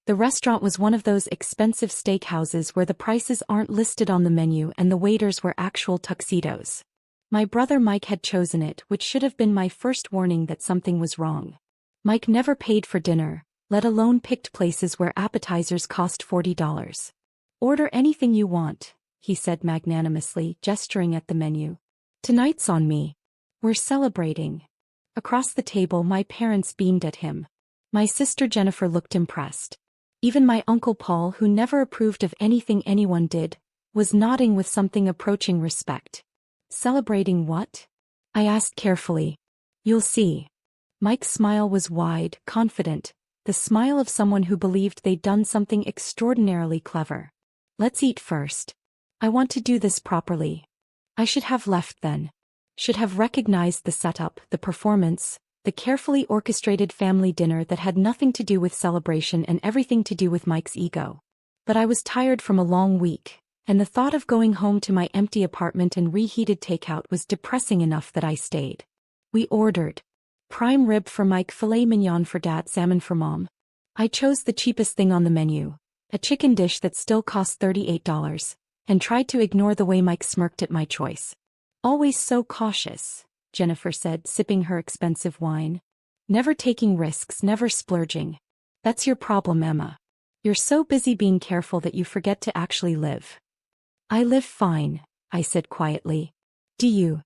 The restaurant was one of those expensive steakhouses where the prices aren't listed on the menu and the waiters wear actual tuxedos. My brother Mike had chosen it, which should have been my first warning that something was wrong. Mike never paid for dinner, let alone picked places where appetizers cost $40. "Order anything you want," he said magnanimously, gesturing at the menu. "Tonight's on me. We're celebrating." Across the table my parents beamed at him. My sister Jennifer looked impressed. Even my Uncle Paul, who never approved of anything anyone did, was nodding with something approaching respect. "Celebrating what?" I asked carefully. "You'll see." Mike's smile was wide, confident, the smile of someone who believed they'd done something extraordinarily clever. "Let's eat first. I want to do this properly." I should have left then. Should have recognized the setup, the performance, the carefully orchestrated family dinner that had nothing to do with celebration and everything to do with Mike's ego. But I was tired from a long week, and the thought of going home to my empty apartment and reheated takeout was depressing enough that I stayed. We ordered prime rib for Mike, filet mignon for Dad, salmon for Mom. I chose the cheapest thing on the menu, a chicken dish that still cost $38, and tried to ignore the way Mike smirked at my choice. "Always so cautious," Jennifer said, sipping her expensive wine. "Never taking risks, never splurging. That's your problem, Emma. You're so busy being careful that you forget to actually live." "I live fine," I said quietly. "Do you?"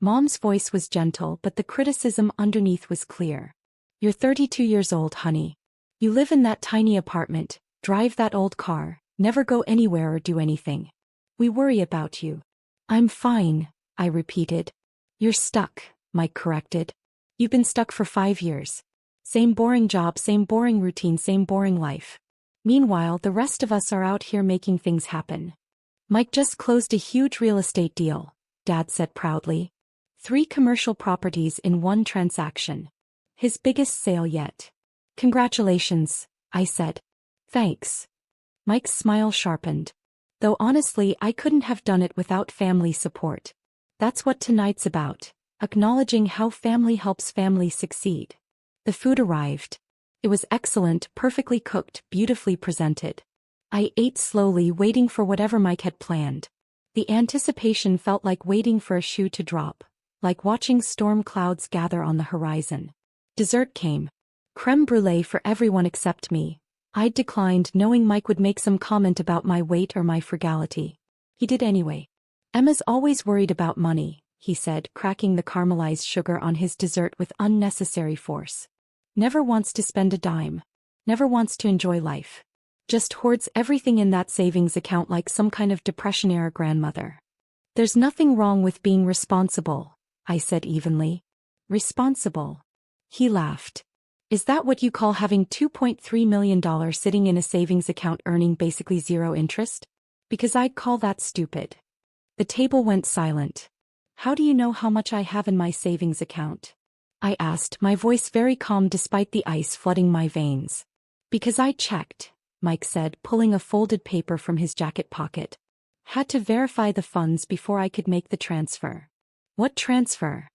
Mom's voice was gentle, but the criticism underneath was clear. "You're 32 years old, honey. You live in that tiny apartment, drive that old car, never go anywhere or do anything. We worry about you." "I'm fine," I repeated. "You're stuck," Mike corrected. "You've been stuck for 5 years. Same boring job, same boring routine, same boring life. Meanwhile, the rest of us are out here making things happen." "Mike just closed a huge real estate deal," Dad said proudly. 3 commercial properties in one transaction. His biggest sale yet. "Congratulations," I said. "Thanks." Mike's smile sharpened. "Though honestly, I couldn't have done it without family support. That's what tonight's about, acknowledging how family helps family succeed." The food arrived. It was excellent, perfectly cooked, beautifully presented. I ate slowly, waiting for whatever Mike had planned. The anticipation felt like waiting for a shoe to drop, like watching storm clouds gather on the horizon. Dessert came. Crème brûlée for everyone except me. I declined, knowing Mike would make some comment about my weight or my frugality. He did anyway. "Emma's always worried about money," he said, cracking the caramelized sugar on his dessert with unnecessary force. "Never wants to spend a dime. Never wants to enjoy life. Just hoards everything in that savings account like some kind of Depression-era grandmother." "There's nothing wrong with being responsible," I said evenly. "Responsible?" He laughed. "Is that what you call having $2.3 million sitting in a savings account earning basically zero interest? Because I'd call that stupid." The table went silent. "How do you know how much I have in my savings account?" I asked, my voice very calm despite the ice flooding my veins. "Because I checked," Mike said, pulling a folded paper from his jacket pocket. "Had to verify the funds before I could make the transfer." "What transfer?"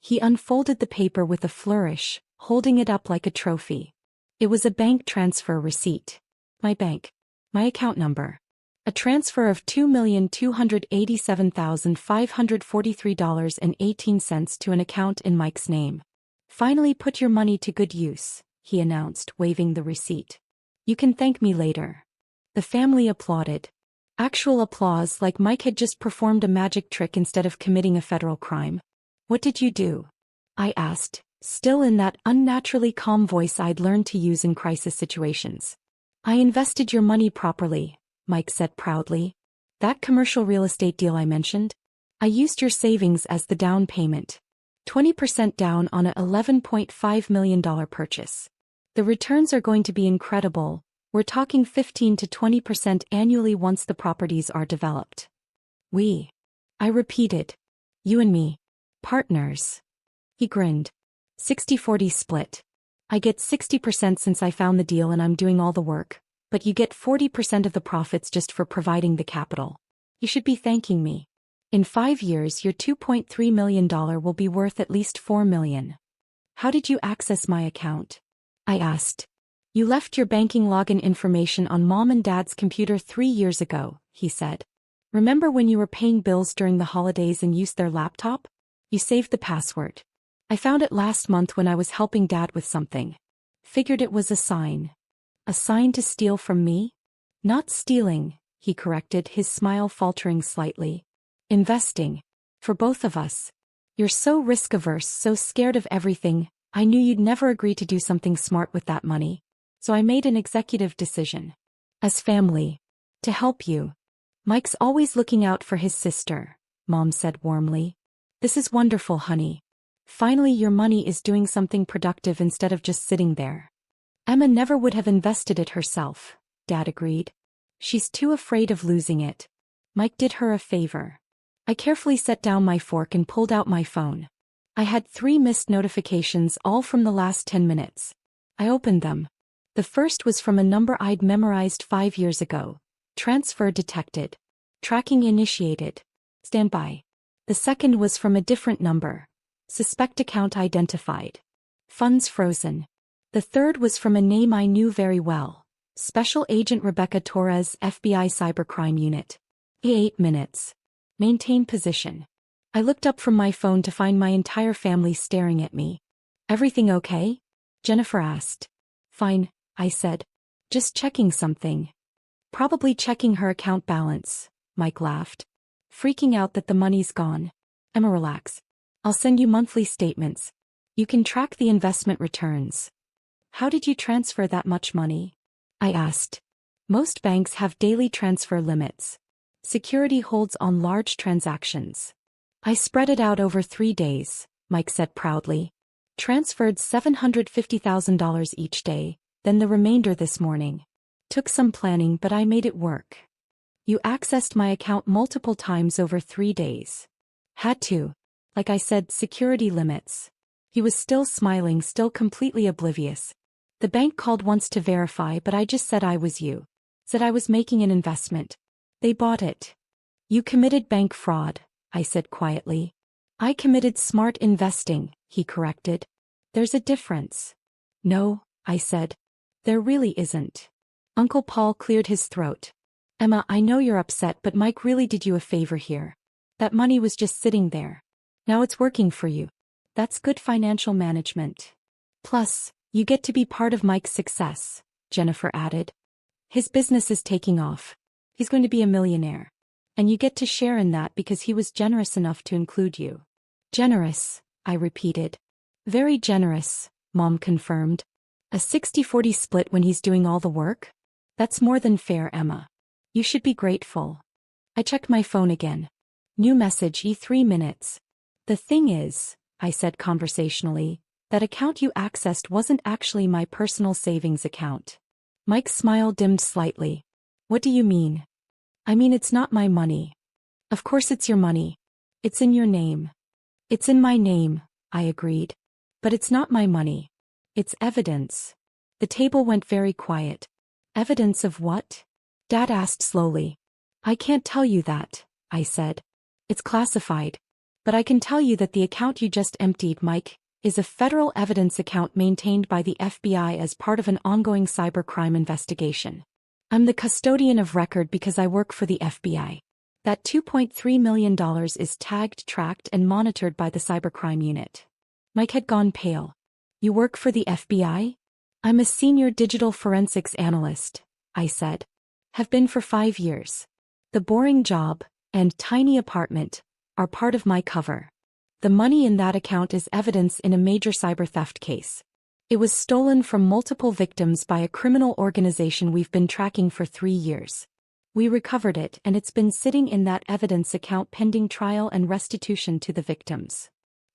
He unfolded the paper with a flourish, holding it up like a trophy. It was a bank transfer receipt. My bank. My account number. A transfer of $2,287,543.18 to an account in Mike's name. "Finally put your money to good use," he announced, waving the receipt. "You can thank me later." The family applauded. Actual applause, like Mike had just performed a magic trick instead of committing a federal crime. "What did you do?" I asked, still in that unnaturally calm voice I'd learned to use in crisis situations. "I invested your money properly," Mike said proudly. "That commercial real estate deal I mentioned? I used your savings as the down payment. 20% down on a $11.5 million purchase. The returns are going to be incredible. We're talking 15 to 20% annually once the properties are developed." "We?" I repeated. "You and me. Partners." He grinned. 60-40 split. I get 60% since I found the deal and I'm doing all the work, but you get 40% of the profits just for providing the capital. You should be thanking me. In 5 years your $2.3 million will be worth at least $4 million. How did you access my account?" I asked. You left your banking login information on Mom and Dad's computer 3 years ago, he said. Remember when you were paying bills during the holidays and used their laptop? You saved the password. I found it last month when I was helping Dad with something. Figured it was a sign. A sign to steal from me? Not stealing, he corrected, his smile faltering slightly. Investing. For both of us. You're so risk-averse, so scared of everything. I knew you'd never agree to do something smart with that money. So I made an executive decision. As family. To help you. Mike's always looking out for his sister, Mom said warmly. This is wonderful, honey. Finally your money is doing something productive instead of just sitting there. Emma never would have invested it herself, Dad agreed. She's too afraid of losing it. Mike did her a favor. I carefully set down my fork and pulled out my phone. I had 3 missed notifications, all from the last 10 minutes. I opened them. The first was from a number I'd memorized 5 years ago. Transfer detected. Tracking initiated. Stand by. The second was from a different number. Suspect account identified. Funds frozen. The third was from a name I knew very well. Special Agent Rebecca Torres, FBI Cybercrime Unit. 8 minutes. Maintain position. I looked up from my phone to find my entire family staring at me. Everything okay? Jennifer asked. Fine, I said. Just checking something. Probably checking her account balance, Mike laughed. Freaking out that the money's gone. Emma, relax. I'll send you monthly statements. You can track the investment returns. How did you transfer that much money? I asked. Most banks have daily transfer limits. Security holds on large transactions. I spread it out over 3 days, Mike said proudly. Transferred $750,000 each day, then the remainder this morning. Took some planning, but I made it work. You accessed my account multiple times over 3 days. Had to. Like I said, security limits. He was still smiling, still completely oblivious. The bank called once to verify, but I just said I was you. Said I was making an investment. They bought it. You committed bank fraud, I said quietly. I committed smart investing, he corrected. There's a difference. No, I said. There really isn't. Uncle Paul cleared his throat. Emma, I know you're upset, but Mike really did you a favor here. That money was just sitting there. Now it's working for you. That's good financial management. Plus, you get to be part of Mike's success, Jennifer added. His business is taking off. He's going to be a millionaire. And you get to share in that because he was generous enough to include you. Generous, I repeated. Very generous, Mom confirmed. A 60-40 split when he's doing all the work? That's more than fair, Emma. You should be grateful. I checked my phone again. New message, 3 minutes. The thing is, I said conversationally, that account you accessed wasn't actually my personal savings account. Mike's smile dimmed slightly. What do you mean? I mean, it's not my money. Of course it's your money. It's in your name. It's in my name, I agreed. But it's not my money. It's evidence. The table went very quiet. Evidence of what? Dad asked slowly. I can't tell you that, I said. It's classified. But I can tell you that the account you just emptied, Mike, is a federal evidence account maintained by the FBI as part of an ongoing cybercrime investigation. I'm the custodian of record because I work for the FBI. That $2.3 million is tagged, tracked, and monitored by the cybercrime unit. Mike had gone pale. You work for the FBI? I'm a senior digital forensics analyst, I said. Have been for 5 years. The boring job and tiny apartment are part of my cover. The money in that account is evidence in a major cyber theft case. It was stolen from multiple victims by a criminal organization we've been tracking for 3 years. We recovered it and it's been sitting in that evidence account pending trial and restitution to the victims.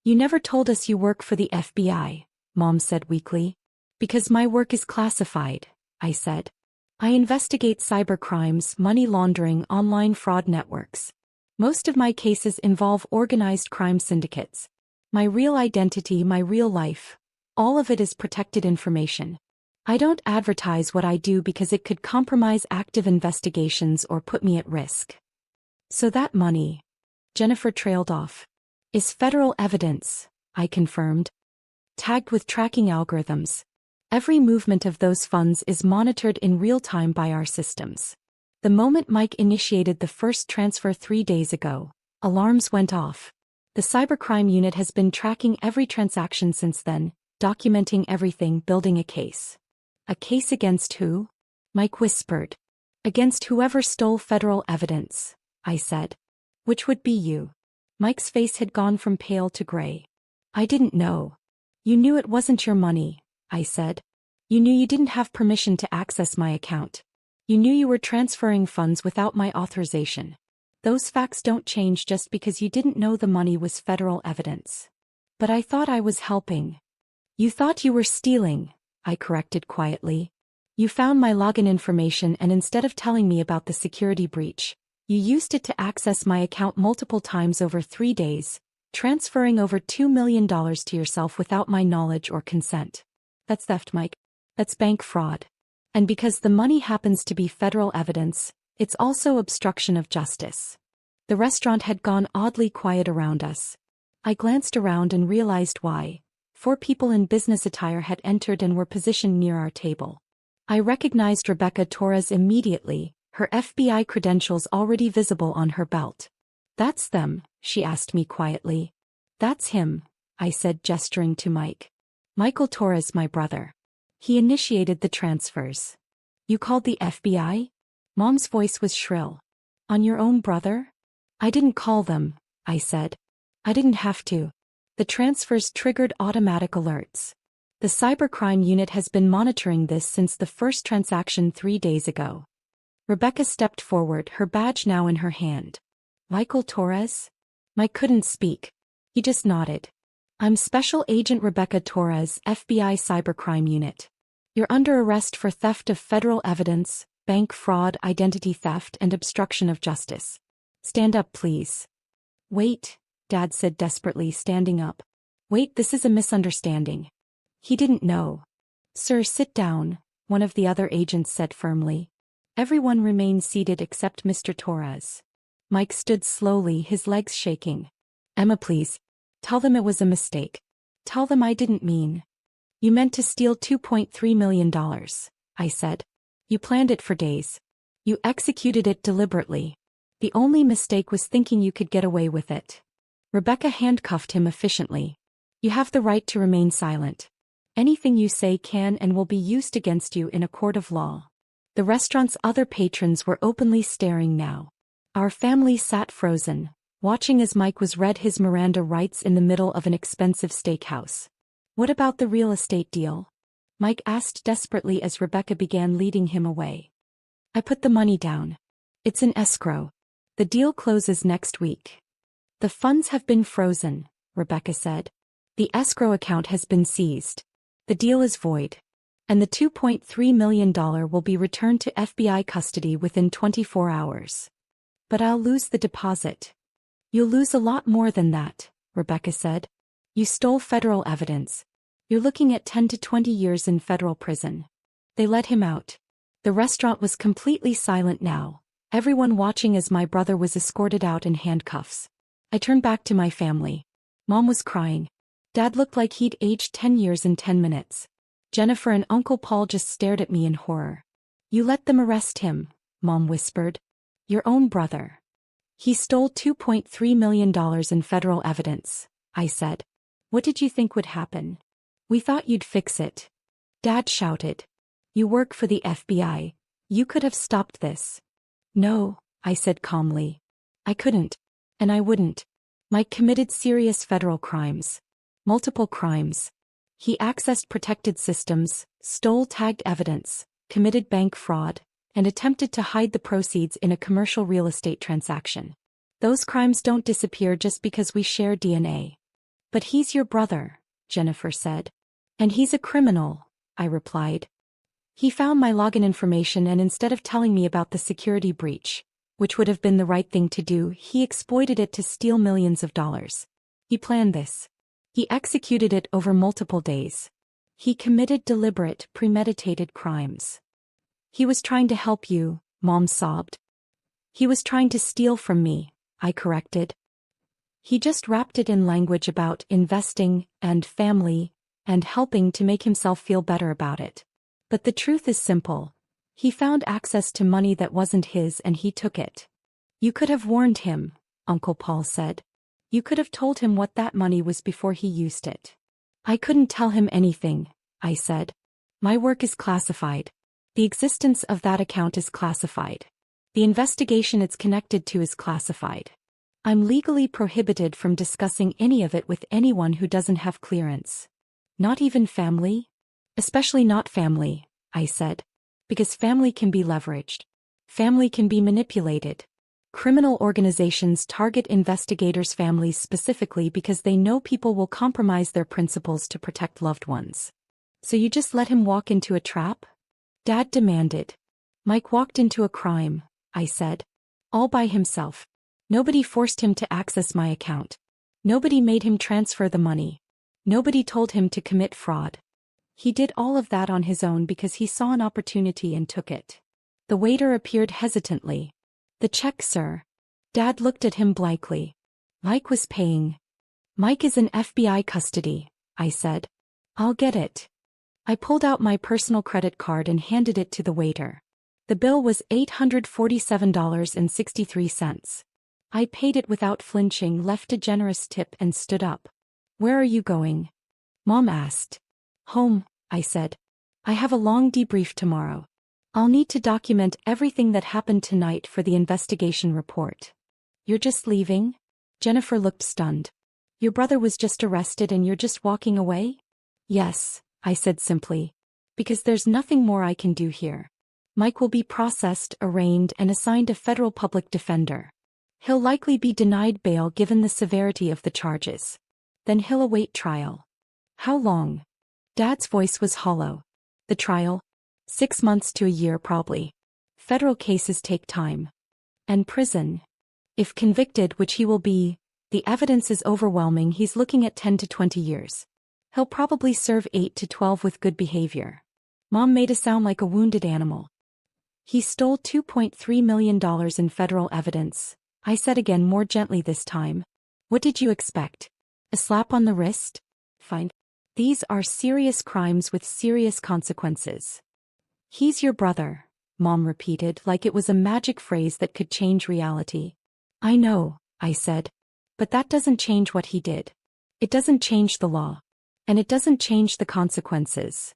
You never told us you work for the FBI, Mom said weakly. Because my work is classified, I said. I investigate cyber crimes, money laundering, online fraud networks. Most of my cases involve organized crime syndicates. My real identity, my real life, all of it is protected information. I don't advertise what I do because it could compromise active investigations or put me at risk. So that money, Jennifer trailed off, is federal evidence, I confirmed. Tagged with tracking algorithms. Every movement of those funds is monitored in real time by our systems. The moment Mike initiated the first transfer 3 days ago, alarms went off. The cybercrime unit has been tracking every transaction since then, documenting everything, building a case. A case against who? Mike whispered. Against whoever stole federal evidence, I said. Which would be you. Mike's face had gone from pale to gray. I didn't know. You knew it wasn't your money, I said. You knew you didn't have permission to access my account. You knew you were transferring funds without my authorization. Those facts don't change just because you didn't know the money was federal evidence. But I thought I was helping. You thought you were stealing, I corrected quietly. You found my login information and instead of telling me about the security breach, you used it to access my account multiple times over 3 days, transferring over $2 million to yourself without my knowledge or consent. That's theft, Mike. That's bank fraud. And because the money happens to be federal evidence, it's also obstruction of justice. The restaurant had gone oddly quiet around us. I glanced around and realized why. 4 people in business attire had entered and were positioned near our table. I recognized Rebecca Torres immediately, her FBI credentials already visible on her belt. That's them, she asked me quietly. That's him, I said, gesturing to Mike. Michael Torres, my brother. He initiated the transfers. You called the FBI? Mom's voice was shrill. On your own brother? I didn't call them, I said. I didn't have to. The transfers triggered automatic alerts. The cybercrime unit has been monitoring this since the first transaction 3 days ago. Rebecca stepped forward, her badge now in her hand. Michael Torres? Mike couldn't speak. He just nodded. I'm Special Agent Rebecca Torres, FBI Cybercrime Unit. You're under arrest for theft of federal evidence, bank fraud, identity theft, and obstruction of justice. Stand up, please. Wait, Dad said desperately, standing up. Wait, this is a misunderstanding. He didn't know. Sir, sit down, one of the other agents said firmly. Everyone remained seated except Mr. Torres. Mike stood slowly, his legs shaking. Emma, please. Tell them it was a mistake. Tell them I didn't mean. You meant to steal $2.3 million, I said. You planned it for days. You executed it deliberately. The only mistake was thinking you could get away with it. Rebecca handcuffed him efficiently. You have the right to remain silent. Anything you say can and will be used against you in a court of law. The restaurant's other patrons were openly staring now. Our family sat frozen, watching as Mike was read his Miranda rights in the middle of an expensive steakhouse. What about the real estate deal? Mike asked desperately as Rebecca began leading him away. I put the money down. It's in escrow. The deal closes next week. The funds have been frozen, Rebecca said. The escrow account has been seized. The deal is void. And the $2.3 million will be returned to FBI custody within 24 hours. But I'll lose the deposit. You'll lose a lot more than that, Rebecca said. You stole federal evidence. You're looking at 10 to 20 years in federal prison. They let him out. The restaurant was completely silent now, everyone watching as my brother was escorted out in handcuffs. I turned back to my family. Mom was crying. Dad looked like he'd aged 10 years in 10 minutes. Jennifer and Uncle Paul just stared at me in horror. You let them arrest him, Mom whispered. Your own brother. He stole $2.3 million in federal evidence, I said. What did you think would happen? We thought you'd fix it. Dad shouted. You work for the FBI. You could have stopped this. No, I said calmly. I couldn't. And I wouldn't. Mike committed serious federal crimes. Multiple crimes. He accessed protected systems, stole tagged evidence, committed bank fraud, and attempted to hide the proceeds in a commercial real estate transaction. Those crimes don't disappear just because we share DNA. But he's your brother, Jennifer said. And he's a criminal, I replied. He found my login information and instead of telling me about the security breach, which would have been the right thing to do, he exploited it to steal millions of dollars. He planned this. He executed it over multiple days. He committed deliberate, premeditated crimes. He was trying to help you, Mom sobbed. He was trying to steal from me, I corrected. He just wrapped it in language about investing and family, and helping to make himself feel better about it. But the truth is simple. He found access to money that wasn't his and he took it. You could have warned him, Uncle Paul said. You could have told him what that money was before he used it. I couldn't tell him anything, I said. My work is classified. The existence of that account is classified. The investigation it's connected to is classified. I'm legally prohibited from discussing any of it with anyone who doesn't have clearance. Not even family? Especially not family, I said. Because family can be leveraged. Family can be manipulated. Criminal organizations target investigators' families specifically because they know people will compromise their principles to protect loved ones. So you just let him walk into a trap? Dad demanded. Mike walked into a crime, I said. All by himself. Nobody forced him to access my account. Nobody made him transfer the money. Nobody told him to commit fraud. He did all of that on his own because he saw an opportunity and took it. The waiter appeared hesitantly. The check, sir. Dad looked at him blankly. Mike was paying. Mike is in FBI custody, I said. I'll get it. I pulled out my personal credit card and handed it to the waiter. The bill was $847.63. I paid it without flinching, left a generous tip and stood up. Where are you going? Mom asked. Home, I said. I have a long debrief tomorrow. I'll need to document everything that happened tonight for the investigation report. You're just leaving? Jennifer looked stunned. Your brother was just arrested and you're just walking away? Yes, I said simply. Because there's nothing more I can do here. Mike will be processed, arraigned, and assigned a federal public defender. He'll likely be denied bail given the severity of the charges. Then he'll await trial. How long? Dad's voice was hollow. The trial? 6 months to a year probably. Federal cases take time. And prison. If convicted, which he will be, the evidence is overwhelming, he's looking at 10 to 20 years. He'll probably serve 8 to 12 with good behavior. Mom made a sound like a wounded animal. He stole $2.3 million in federal evidence, I said again more gently this time. What did you expect? A slap on the wrist? Fine. These are serious crimes with serious consequences. He's your brother, Mom repeated like it was a magic phrase that could change reality. I know, I said. But that doesn't change what he did. It doesn't change the law. And it doesn't change the consequences.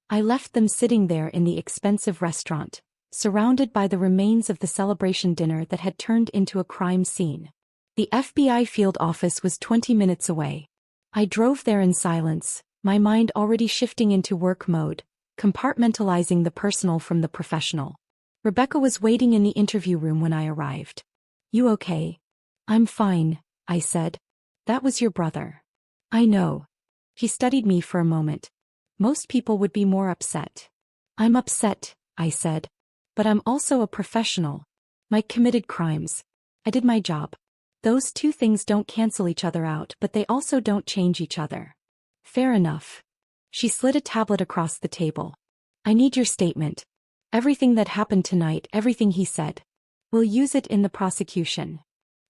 I left them sitting there in the expensive restaurant, surrounded by the remains of the celebration dinner that had turned into a crime scene. The FBI field office was 20 minutes away. I drove there in silence, my mind already shifting into work mode, compartmentalizing the personal from the professional. Rebecca was waiting in the interview room when I arrived. You okay? I'm fine, I said. That was your brother. I know. He studied me for a moment. Most people would be more upset. I'm upset, I said. But I'm also a professional. Mike committed crimes. I did my job. Those two things don't cancel each other out, but they also don't change each other. Fair enough. She slid a tablet across the table. I need your statement. Everything that happened tonight, everything he said. We'll use it in the prosecution.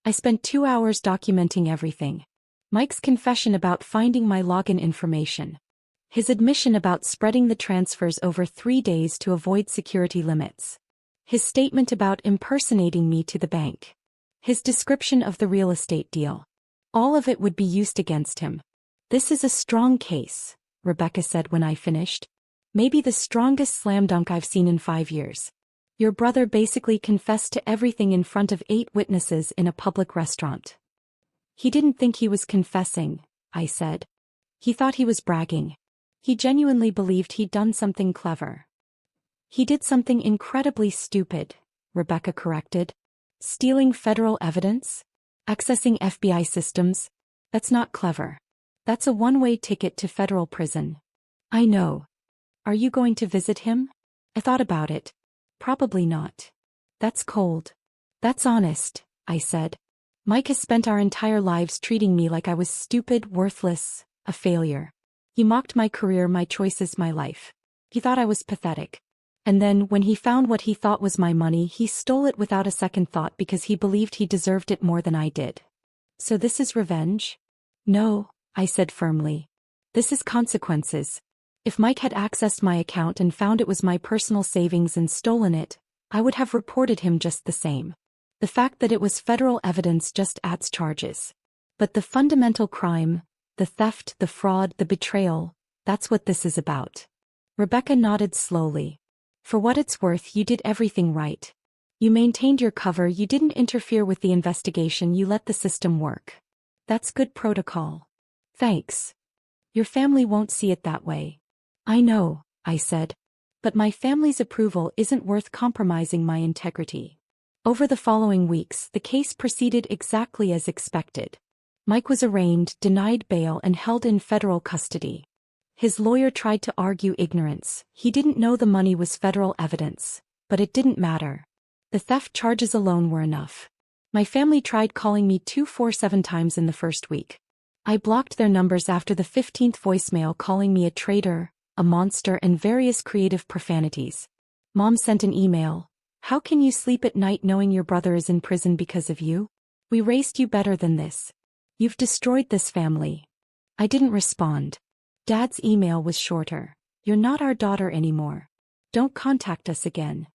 I spent 2 hours documenting everything. Mike's confession about finding my login information. His admission about spreading the transfers over 3 days to avoid security limits. His statement about impersonating me to the bank. His description of the real estate deal. All of it would be used against him. This is a strong case, Rebecca said when I finished. Maybe the strongest slam dunk I've seen in 5 years. Your brother basically confessed to everything in front of 8 witnesses in a public restaurant. He didn't think he was confessing, I said. He thought he was bragging. He genuinely believed he'd done something clever. He did something incredibly stupid, Rebecca corrected. Stealing federal evidence? Accessing FBI systems? That's not clever. That's a one-way ticket to federal prison. I know. Are you going to visit him? I thought about it. Probably not. That's cold. That's honest, I said. Mike has spent our entire lives treating me like I was stupid, worthless, a failure. He mocked my career, my choices, my life. He thought I was pathetic. And then, when he found what he thought was my money, he stole it without a second thought because he believed he deserved it more than I did. So this is revenge? No, I said firmly. This is consequences. If Mike had accessed my account and found it was my personal savings and stolen it, I would have reported him just the same. The fact that it was federal evidence just adds charges. But the fundamental crime, the theft, the fraud, the betrayal, that's what this is about. Rebecca nodded slowly. For what it's worth, you did everything right. You maintained your cover, you didn't interfere with the investigation, you let the system work. That's good protocol. Thanks. Your family won't see it that way. I know, I said. But my family's approval isn't worth compromising my integrity. Over the following weeks, the case proceeded exactly as expected. Mike was arraigned, denied bail, and held in federal custody. His lawyer tried to argue ignorance. He didn't know the money was federal evidence. But it didn't matter. The theft charges alone were enough. My family tried calling me 247 times in the first week. I blocked their numbers after the 15th voicemail, calling me a traitor, a monster, and various creative profanities. Mom sent an email. How can you sleep at night knowing your brother is in prison because of you? We raised you better than this. You've destroyed this family. I didn't respond. Dad's email was shorter. You're not our daughter anymore. Don't contact us again.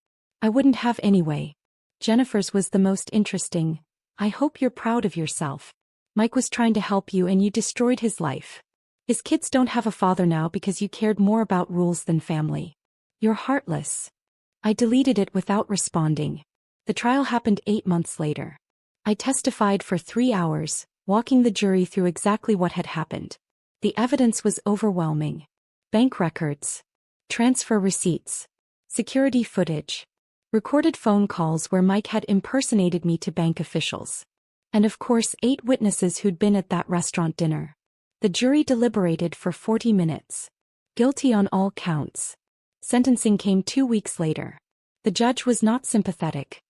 I wouldn't have anyway. Jennifer's was the most interesting. I hope you're proud of yourself. Mike was trying to help you and you destroyed his life. His kids don't have a father now because you cared more about rules than family. You're heartless. I deleted it without responding. The trial happened 8 months later. I testified for 3 hours, walking the jury through exactly what had happened. The evidence was overwhelming. Bank records, transfer receipts, security footage, recorded phone calls where Mike had impersonated me to bank officials. And of course 8 witnesses who'd been at that restaurant dinner. The jury deliberated for 40 minutes. Guilty on all counts. Sentencing came 2 weeks later. The judge was not sympathetic.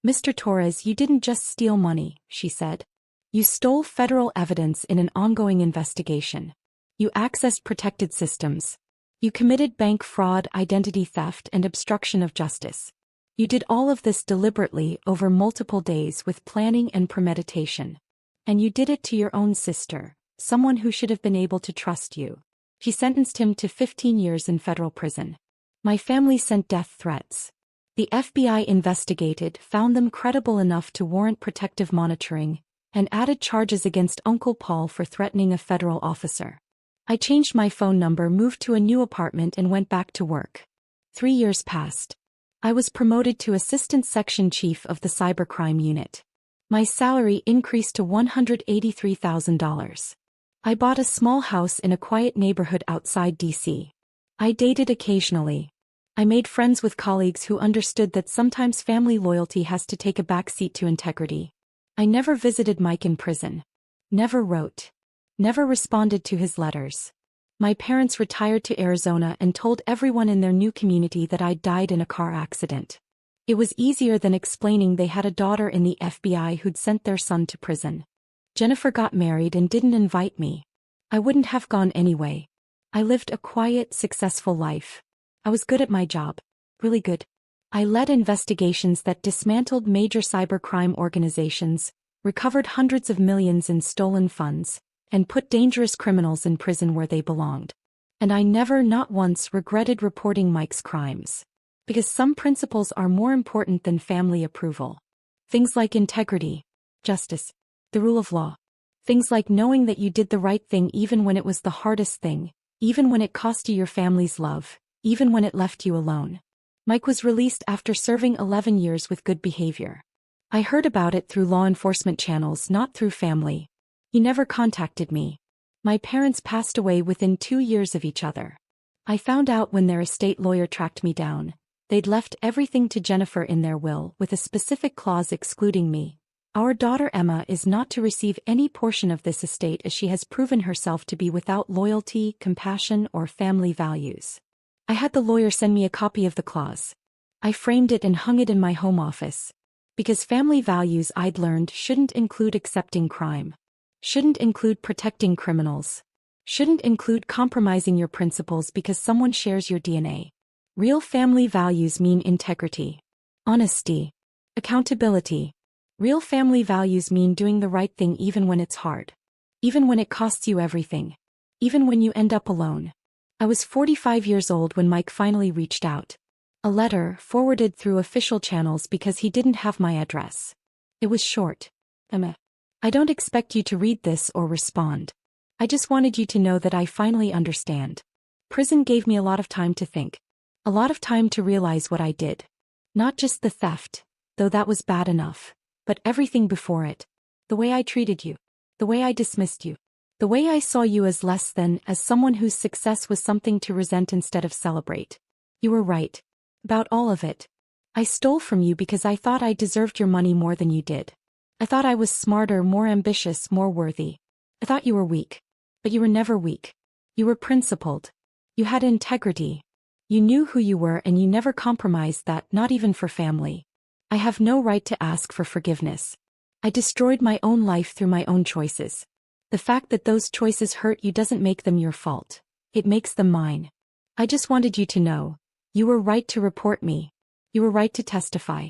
Mr. Torres, you didn't just steal money, she said. You stole federal evidence in an ongoing investigation. You accessed protected systems. You committed bank fraud, identity theft, and obstruction of justice. You did all of this deliberately over multiple days with planning and premeditation. And you did it to your own sister, someone who should have been able to trust you. She sentenced him to 15 years in federal prison. My family sent death threats. The FBI investigated, found them credible enough to warrant protective monitoring, and added charges against Uncle Paul for threatening a federal officer. I changed my phone number, moved to a new apartment, and went back to work. 3 years passed. I was promoted to Assistant Section Chief of the Cybercrime Unit. My salary increased to $183,000. I bought a small house in a quiet neighborhood outside D.C. I dated occasionally. I made friends with colleagues who understood that sometimes family loyalty has to take a backseat to integrity. I never visited Mike in prison. Never wrote. Never responded to his letters. My parents retired to Arizona and told everyone in their new community that I'd died in a car accident. It was easier than explaining they had a daughter in the FBI who'd sent their son to prison. Jennifer got married and didn't invite me. I wouldn't have gone anyway. I lived a quiet, successful life. I was good at my job. Really good. I led investigations that dismantled major cybercrime organizations, recovered hundreds of millions in stolen funds, and put dangerous criminals in prison where they belonged. And I never, not once, regretted reporting Mike's crimes. Because some principles are more important than family approval. Things like integrity, justice, the rule of law. Things like knowing that you did the right thing even when it was the hardest thing, even when it cost you your family's love, even when it left you alone. Mike was released after serving 11 years with good behavior. I heard about it through law enforcement channels, not through family. He never contacted me. My parents passed away within 2 years of each other. I found out when their estate lawyer tracked me down. They'd left everything to Jennifer in their will with a specific clause excluding me. Our daughter Emma is not to receive any portion of this estate as she has proven herself to be without loyalty, compassion, or family values. I had the lawyer send me a copy of the clause. I framed it and hung it in my home office. Because family values, I'd learned, shouldn't include accepting crime. Shouldn't include protecting criminals. Shouldn't include compromising your principles because someone shares your DNA. Real family values mean integrity, honesty, accountability. Real family values mean doing the right thing even when it's hard. Even when it costs you everything. even when you end up alone. I was 45 years old when Mike finally reached out. A letter forwarded through official channels because he didn't have my address. It was short. Emma. I don't expect you to read this or respond. I just wanted you to know that I finally understand. Prison gave me a lot of time to think. A lot of time to realize what I did. Not just the theft, though that was bad enough, but everything before it. The way I treated you. The way I dismissed you. The way I saw you as less than, as someone whose success was something to resent instead of celebrate. You were right. About all of it. I stole from you because I thought I deserved your money more than you did. I thought I was smarter, more ambitious, more worthy. I thought you were weak. But you were never weak. You were principled. You had integrity. You knew who you were and you never compromised that, not even for family. I have no right to ask for forgiveness. I destroyed my own life through my own choices. The fact that those choices hurt you doesn't make them your fault. It makes them mine. I just wanted you to know. You were right to report me. You were right to testify.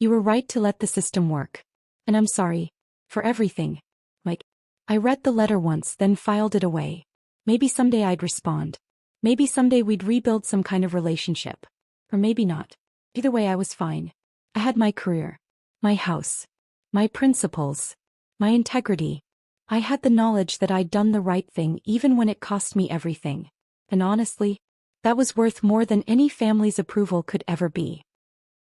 You were right to let the system work. And I'm sorry. For everything. Mike. I read the letter once, then filed it away. Maybe someday I'd respond. Maybe someday we'd rebuild some kind of relationship. Or maybe not. Either way, I was fine. I had my career. My house. My principles. My integrity. I had the knowledge that I'd done the right thing even when it cost me everything. And honestly, that was worth more than any family's approval could ever be.